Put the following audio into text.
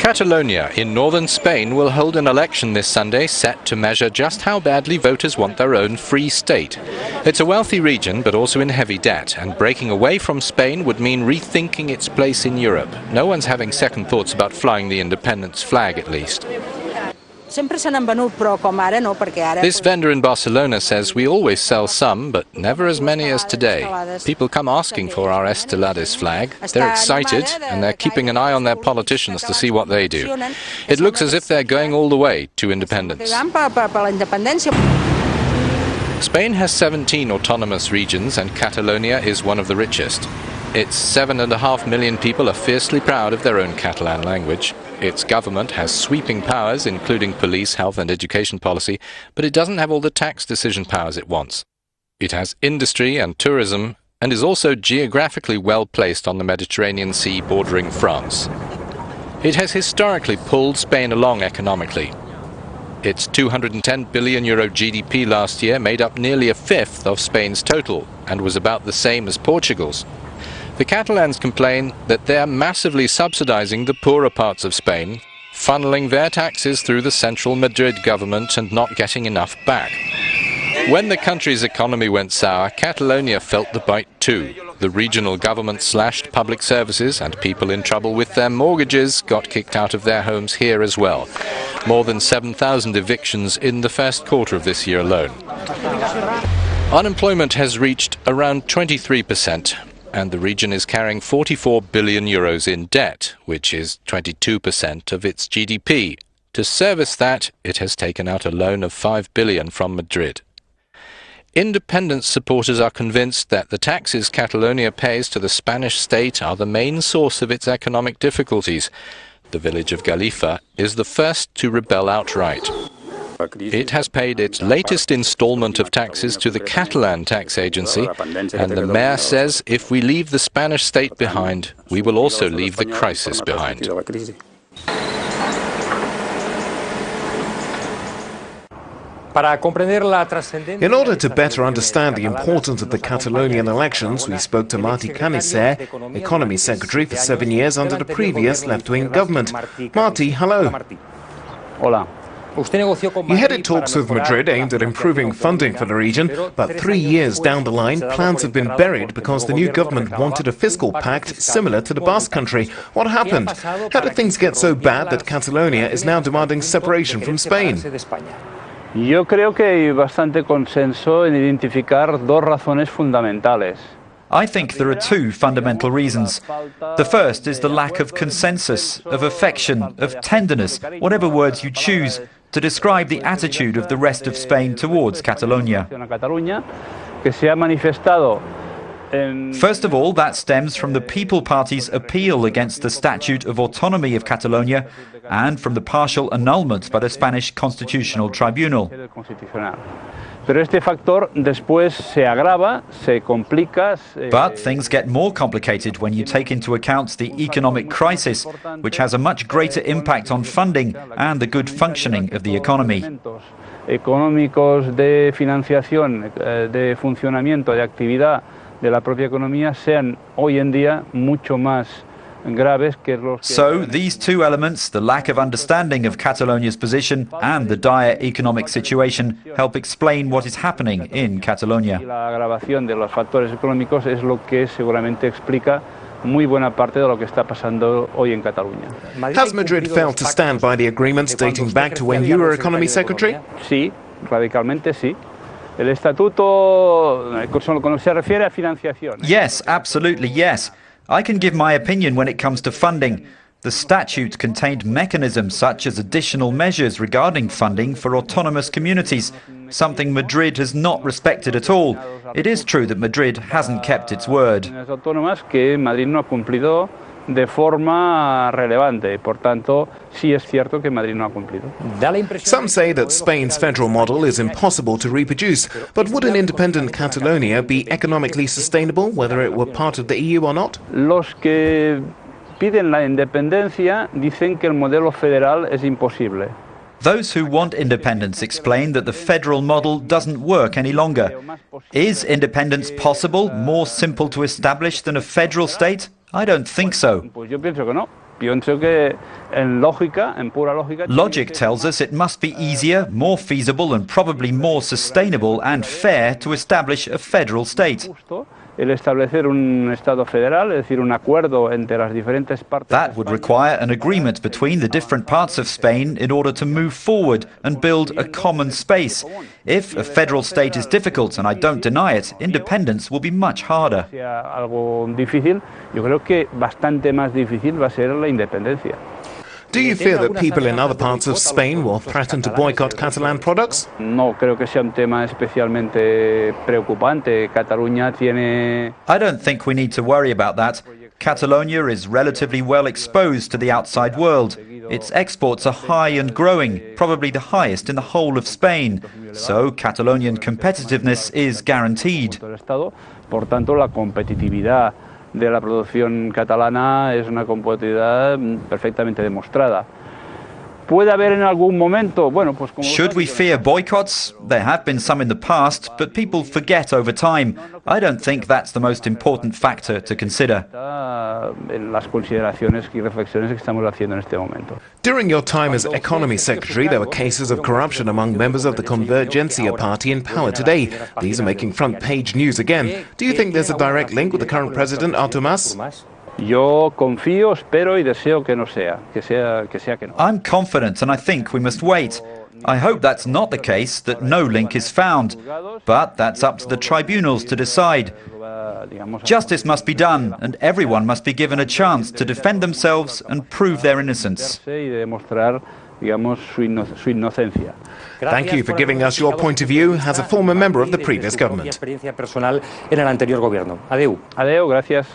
Catalonia in northern Spain will hold an election this Sunday set to measure just how badly voters want their own free state. It's a wealthy region but also in heavy debt, and breaking away from Spain would mean rethinking its place in Europe. No one's having second thoughts about flying the independence flag, at least. This vendor in Barcelona says we always sell some, but never as many as today. People come asking for our Estelades flag. They're excited, and they're keeping an eye on their politicians to see what they do. It looks as if they're going all the way to independence. Spain has 17 autonomous regions, and Catalonia is one of the richest. Its 7.5 million people are fiercely proud of their own Catalan language. Its government has sweeping powers, including police, health and education policy, but it doesn't have all the tax decision powers it wants. It has industry and tourism, and is also geographically well placed on the Mediterranean Sea bordering France. It has historically pulled Spain along economically. Its €210 billion GDP last year made up nearly a fifth of Spain's total, and was about the same as Portugal's. The Catalans complain that they're massively subsidizing the poorer parts of Spain, funneling their taxes through the central Madrid government and not getting enough back. When the country's economy went sour, Catalonia felt the bite too. The regional government slashed public services, and people in trouble with their mortgages got kicked out of their homes here as well. More than 7,000 evictions in the first quarter of this year alone. Unemployment has reached around 23%. And the region is carrying €44 billion in debt, which is 22% of its GDP. To service that, it has taken out a loan of €5 billion from Madrid. Independence supporters are convinced that the taxes Catalonia pays to the Spanish state are the main source of its economic difficulties. The village of Gallifa is the first to rebel outright. It has paid its latest installment of taxes to the Catalan tax agency, and the mayor says if we leave the Spanish state behind, we will also leave the crisis behind. In order to better understand the importance of the Catalonian elections, we spoke to Martí Canicer, Economy Secretary for 7 years under the previous left-wing government. Martí, hello. Hola. You headed talks with Madrid aimed at improving funding for the region, but 3 years down the line, plans have been buried because the new government wanted a fiscal pact similar to the Basque Country. What happened? How did things get so bad that Catalonia is now demanding separation from Spain? Yo creo que hay bastante consenso en identificar dos razones fundamentales. I think there are two fundamental reasons. The first is the lack of consensus, of affection, of tenderness, whatever words you choose, to describe the attitude of the rest of Spain towards Catalonia. First of all, that stems from the People Party's appeal against the Statute of Autonomy of Catalonia and from the partial annulment by the Spanish Constitutional Tribunal. But things get more complicated when you take into account the economic crisis, which has a much greater impact on funding and the good functioning of the economy. Económicos de financiación, de funcionamiento, de actividad de la propia economía sean hoy en día mucho más graves que los que... So these two elements, the lack of understanding of Catalonia's position and the dire economic situation, help explain what is happening in Catalonia. La agravación de los factores económicos es lo que seguramente explica muy buena parte de lo que está pasando hoy en Cataluña. Has Madrid failed to stand by the agreements dating back to when you were Economy Secretary? Sí, radicalmente sí. El estatuto, cuando se refiere a financiación. Yes, absolutely, yes. I can give my opinion when it comes to funding. The statute contained mechanisms such as additional measures regarding funding for autonomous communities, something Madrid has not respected at all. It is true that Madrid hasn't kept its word. Autónomas que Madrid no ha cumplido de forma relevante. Por tanto, sí es cierto que Madrid no ha cumplido. Some say that Spain's federal model is impossible to reproduce, but would an independent Catalonia be economically sustainable, whether it were part of the EU or not? Los que piden la independencia dicen que el modelo federal es imposible. Those who want independence explain that the federal model doesn't work any longer. Is independence possible, more simple to establish than a federal state? I don't think so. Logic tells us it must be easier, more feasible and probably more sustainable and fair to establish a federal state. That would require an agreement between the different parts of Spain in order to move forward and build a common space. If a federal state is difficult, and I don't deny it, independence will be much harder. Do you fear that people in other parts of Spain will threaten to boycott Catalan products? I don't think we need to worry about that. Catalonia is relatively well exposed to the outside world. Its exports are high and growing, probably the highest in the whole of Spain. So Catalonian competitiveness is guaranteed. Por tanto, la competitividad de la producción catalana es una competitividad perfectamente demostrada. ¿Puede haber en algún momento? Bueno, pues como Should we fear boycotts? There have been some in the past, but people forget over time. I don't think that's the most important factor to consider. En las consideraciones y reflexiones que estamos haciendo en este momento. During your time as Economy Secretary, there were cases of corruption among members of the Convergencia party in power today. These are making front-page news again. Do you think there's a direct link with the current president, Artur Mas? Yo confío, espero y deseo que no sea, que sea que no. I'm confident and I think we must wait. I hope that's not the case, that no link is found. But that's up to the tribunals to decide. Justice must be done and everyone must be given a chance to defend themselves and prove their innocence. Thank you for giving us your point of view as a former member of the previous government. Adeu, gracias.